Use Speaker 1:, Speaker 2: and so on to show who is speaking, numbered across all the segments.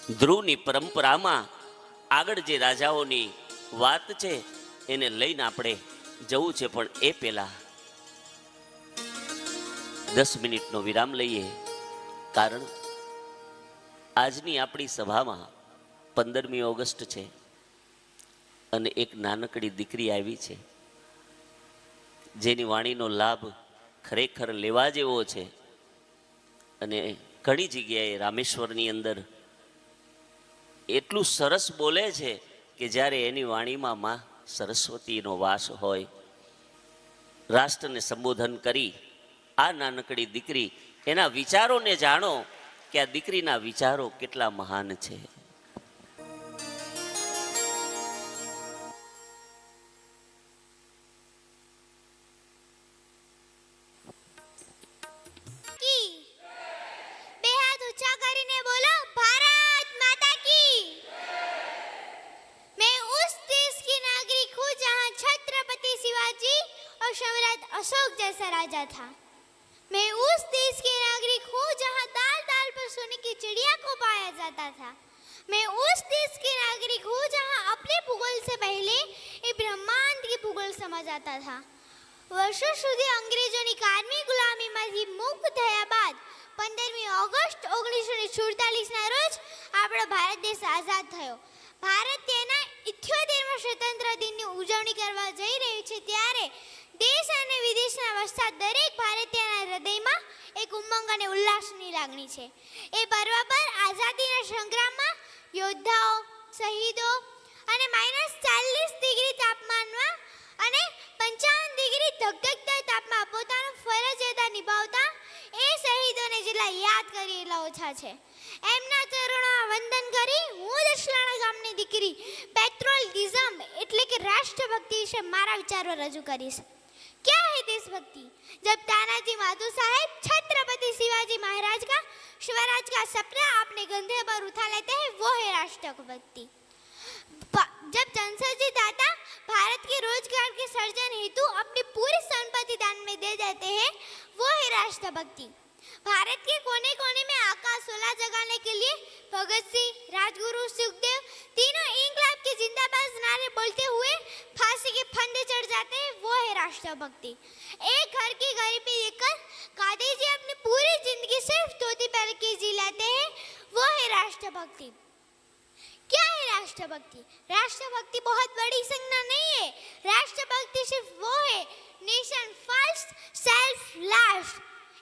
Speaker 1: ધ્રુવની પરંપરામાં આગળ જે રાજાઓની વાત છે એને લઈને આપણે જવું છે, પણ એ પહેલા 10 મિનિટનો વિરામ લઈએ. કારણ આજની આપણી સભામાં 15મી ઓગસ્ટ છે અને એક નાનકડી દીકરી આવી છે જેની વાણીનો લાભ ખરેખર લેવા જેવો છે. અને ઘણી જગ્યાએ રામેશ્વરની અંદર એટલું સરસ બોલે છે કે જ્યારે એની વાણીમાં માં સરસ્વતીનો વાસ હોય. રાષ્ટ્રને સંબોધન કરી આ નાનકડી દીકરી એના વિચારોને જાણો કે આ દીકરીના વિચારો કેટલા મહાન છે.
Speaker 2: अशोक जैसा राजा था। मैं उस देश के नागरिक हूँ जहाँ दाल दाल पर सोने की चिड़िया को पाया जाता था। मैं उस देश के नागरिक हूँ जहाँ अपने भूगोल से पहले ये ब्रह्मांड की भूगोल समझ आता था। वर्षों સુધી અંગ્રેજોની કારમી ગુલામીમાંથી મુક્ત થયા બાદ 15મી ઓગસ્ટ 1947ના રોજ આપણો ભારત દેશ આઝાદ થયો. ભારત તેના 78મા સ્વતંત્ર દિનની ઉજવણી કરવા જઈ રહ્યું છે ત્યારે દેશ અને વિદેશના વસતા દરેક ભારતીયના હૃદયમાં એક ઉમંગ અને ઉલ્લાસની લાગણી છે. એ પર્વ પર આઝાદીના સંગ્રામમાં યોદ્ધાઓ, શહીદો અને -40 ડિગ્રી તાપમાનમાં અને 55 ડિગ્રી ધગધગતા તાપમાં પોતાનું ફરજ અદા નિભાવતા એ શહીદોને જેટલા યાદ કરી એટલા ઓછા છે. એમના ચરણોમાં વંદન કરી હું દશલાણા ગામની દીકરી પેટ્રોલિઝમ એટલે કે રાષ્ટ્રભક્તિ વિશે મારા વિચારો રજૂ કરીશ. क्या है देशभक्ति? जब तानाजी माधो साहेब छत्रपति शिवाजी महाराज का स्वराज का सपना अपने कंधे पर उठा लेते हैं, वो है राष्ट्रभक्ति. जब जमशेदजी दाता भारत के रोजगार के सृजन हेतु अपनी पूरी संपत्ति दान में दे देते हैं, वो है राष्ट्रभक्ति. भारत के कोने कोने में आकाश सोला जगाने के लिए भगत सिंह, राजगुरु, सुखदेव तीनों इंकलाब के जिंदाबाद नारे बोलते हुए फांसी के फंदे चढ़ जाते हैं, वो है राष्ट्रभक्ति. एक घर की गरीबी देखकर गांधी जी अपनी पूरी जिंदगी सिर्फ धोती पहन के जी लेते हैं, वो है राष्ट्रभक्ति. क्या है राष्ट्रभक्ति? राष्ट्रभक्ति बहुत बड़ी संज्ञा नहीं है. राष्ट्रभक्ति सिर्फ वो है नेशन फर्स्ट सेल्फ लास्ट.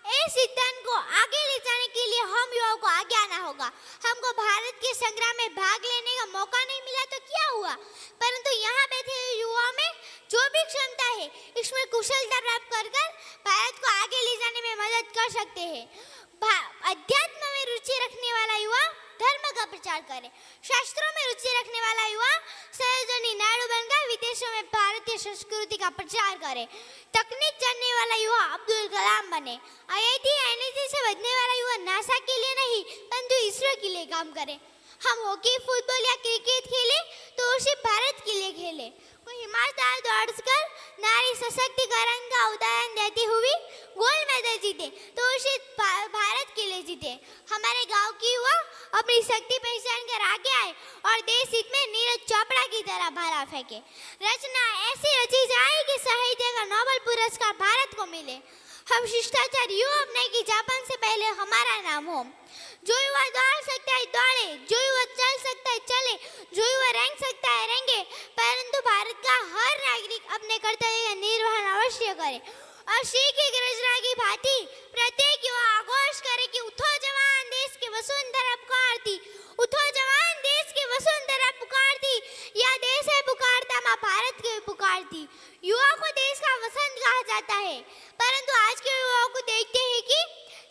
Speaker 2: इस सिद्धांत को आगे ले जाने के लिए हम युवाओं को आगे आना होगा. हमको भारत के संग्राम में भाग लेने का मौका नहीं मिला तो क्या हुआ, परंतु यहाँ बैठे युवाओं में जो भी क्षमता है इसमें कुशलता प्राप्त कर भारत को आगे ले जाने में मदद कर सकते हैं. अध्यात्म में रुचि रखने वाला युवा धर्म का प्रचार करे. शास्त्रों में रुचि रखने वाला युवा सहयोजनी नाड़ू बनकर विदेशों में भारतीय संस्कृति का प्रचार करे. तकनीक जानने वाला युवा अब्दुल कलाम बने. IIT NIT से बनने वाला युवा नासा के लिए नहीं परंतु इसरो के लिए काम करे. हम हॉकी, फुटबॉल या क्रिकेट खेले तो उसे भारत के लिए खेले. कोई ईमानदार दौड़कर नारी सशक्तिकरण का उदाहरण देती हुई गोल्ड मेडल जीते तो उसे भारत के लिए जीते. हमारे गांव की युवा अपनी शक्ति पहचान कर आगे आए और देश हित में नीरज चोपड़ा की तरह भाला फेंके. रचना ऐसी रची जाए कि साहित्य का नोबेल पुरस्कार भारत को मिले. हम शिष्टाचार यूं अपने कि जापान से पहले हमारा नाम हो. जो युवा दौड़ सकता है दौड़े, जो युवा चल सकता है चले, जो युवा रेंग सकता है रेंगे, परंतु भारत का हर नागरिक अपने कर्तव्य का निर्वहन अवश्य करे. और सिंह की गर्जना की भांति प्रत्येक युवा आघोष करे कि उठो जवान देश की वसुंधरा पुकारती, उठो जवान देश की वसुंधरा पुकारती, या देश है पुकारता माँ भारत की पुकारती. युवा को देश का वसंत कहा जाता है, परंतु आज के युवाओं को देखते हैं कि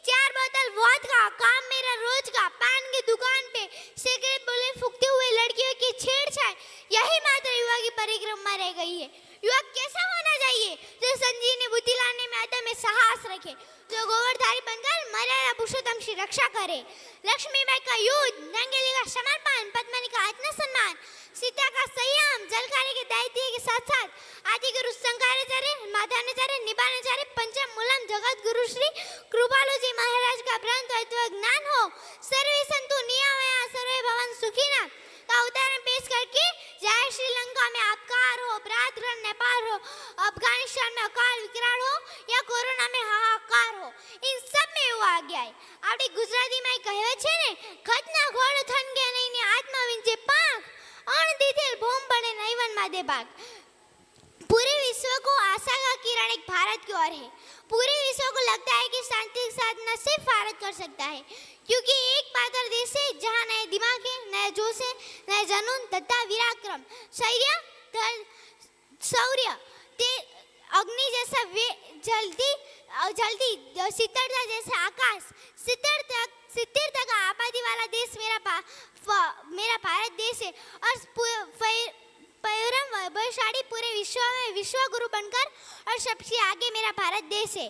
Speaker 2: 4 बोतल वोदका, काम मेरा रोज का, पान की दुकान पे सिगरेट बुले फूकते हुए लड़कियों की छेड़छाड़, यही मात्र युवा की परिक्रमा रह गई है. युवा कैसा होना चाहिए? जो संजीवनी बुद्धि लाने में अदम्य में साहस रखे, जो गोवर्धारी बनकर मर्यादा पुरुषोत्तम की रक्षा करे. लक्ष्मीबाई का युद्ध, नंगेली का समर्पण, पद्मिनी का आत्मसम्मान, सीता का संयम, जलकारी के दायित्व के साथ साथ आदि गुरु शंकराचार्य, माधवाचार्य, निबाणाचार्य, पंचम मूलम जगत गुरु श्री कृपालु जी महाराज का ग्रंथ तत्व ज्ञान हो. सर्वे संतु नियमया सर्वे भवन सुखीना का उदाहरण पेश करके चाहे श्रीलंका में आपकार हो, भ्रातृ नेपाल हो, अफगानिस्तान में अकाल विकराल हो या कोरोना में हाहाकार हो, इन सब में वो आ गया है। આપણી ગુજરાતીમાં કહેવત છે ને, ખતના ઘોડ થન કે નહીં ને આત્મા વિંચે પાંખ, અણદીધેલ ભોમ બને નૈવનમાં દે ભાગ। पूरे विश्व को आशा का किरण एक भारत की ओर है। पूरे विश्व को लगता है कि शांति के साथ न सिर्फ भारत कर सकता है, क्योंकि एक पात्र देश है जहाँ नए दिमाग है, नए जोश है, नए जुनून तथा विराक्रम, शौर्य, अग्नि जैसा जल्दी शीतलता जैसे आकाश, स्थिरता का आबादी वाला देश मेरा भारत देश है। और वैशाली पूरे विश्व में विश्व गुरु बनकर और सबसे आगे मेरा भारत देश है।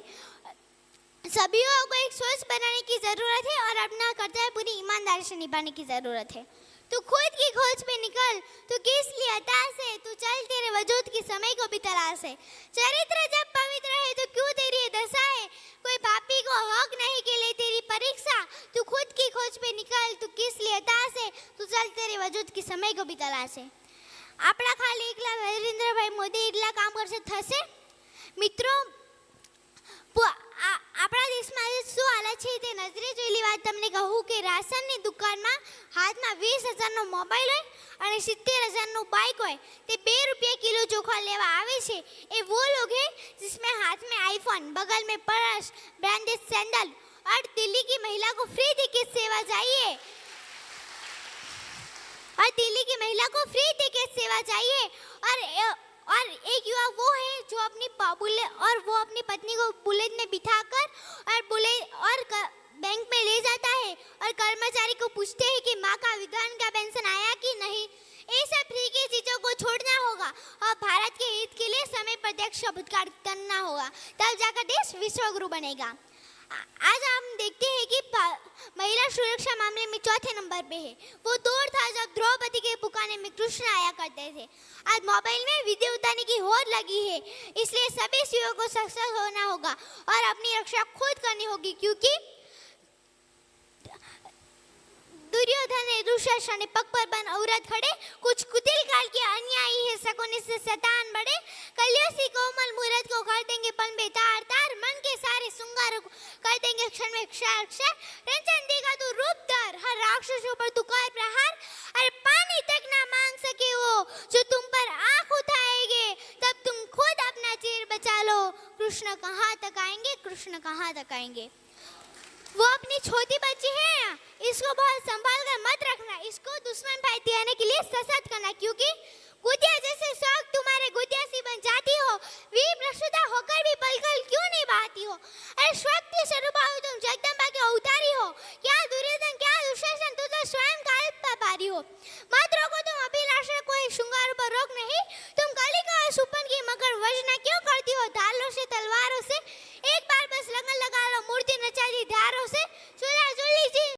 Speaker 2: सभी को एक सोच बनाने की जरूरत है और अपना कर्तव्य पूरी ईमानदारी से निभाने की जरूरत है। तू खुद की खोज पे निकल, तू किस लिए हताश है, तू चल तेरे वजूद की समय को भी तलाश है। चरित्र जब पवित्र है तो क्यों तेरी दशा है, कोई पापी को हक नहीं के लिए तेरी परीक्षा। तू खुद की खोज पे निकल, तू किस लिए हताश है, तू चल तेरे वजूद की समय को भी तलाश है। આપણા ખાલી એકલા નરેન્દ્રભાઈ મોદી એટલા કામ કરશે થશે? મિત્રો, આપણા દેશમાં શું હાલત છે તે નજરે જોયેલી વાત તમને કહું કે રાશનની દુકાનમાં હાથમાં 20,000નો મોબાઈલ હોય અને 70,000નું બાઇક હોય, તે 2 रुपये किलो चोखा लेवा आवे छे। ये वो लोग हैं जिसमें हाथ में आईफोन, बगल में पर्स, ब्रांडेड सैंडल और दिल्ली की महिला को फ्री टिकट सेवा चाहिए चाहिए। और एक युवा वो है जो अपनी पत्नी को बुलेट में बिठाकर और बैंक में ले जाता है और कर्मचारी को पूछते हैं कि माँ का विधवा का पेंशन आया कि नहीं। ये सब फ्री की चीजों को छोड़ना होगा और भारत के हित के लिए समय पर प्रत्यक्ष भुतकाल करना होगा, तब जाकर देश विश्व गुरु बनेगा। आज हम देखते हैं कि महिला सुरक्षा मामले में चौथे नंबर पे है। वो दौर था जब द्रौपदी के पुकाने में कृष्ण आया करते थे। आज मोबाइल में वीडियो उतारने की होड़ लगी है, इसलिए सभी स्त्रियों को सक्सेस होना होगा और अपनी रक्षा खुद करनी होगी, क्योंकि दुर्योधन ने दुशासन पग पर बन औरत खड़े, कुछ कुटिल काल के अन्यायी है सकोने से शैतान बड़े। कलियों कोमल मूरत को कर देंगे पल में तार तार, मन के सारे श्रृंगार कर देंगे क्षण में क्षर क्षर। रंजन देगा तू रूप धर, हर राक्षसों पर तू कर प्रहार। अरे पानी तक ना मांग सके वो जो तुम पर आंख उठाएंगे, तब तुम खुद अपना चीर बचा लो। कृष्ण कहाँ तक आएंगे, कृष्ण कहाँ तक आएंगे। वो अपनी छोटी बच्ची है, इसको बहुत संभाल कर मत रखना, इसको दुश्मन भाई देने के लिए सशक्त करना, क्योंकि गुदिया जैसे शौक तुम्हारे गुदिया सी बन जाती हो, वीर प्रसूता होकर भी पलकल क्यों नहीं बहाती हो। अरे शक्ति स्वरूप हो तुम, जगदम्बा के अवतारी हो, क्या दुर्योधन क्या दुशासन, तू तो स्वयं काल पारी हो। मत रोको तुम अभिलाषा, कोई श्रृंगार पर रोक नहीं, तुम कलिका और सुपन की मकर वर्जना क्यों करती हो ढालों से तलवारों से। एक बार बस लगन लगा लो मूर्ति नचा दी धारों से,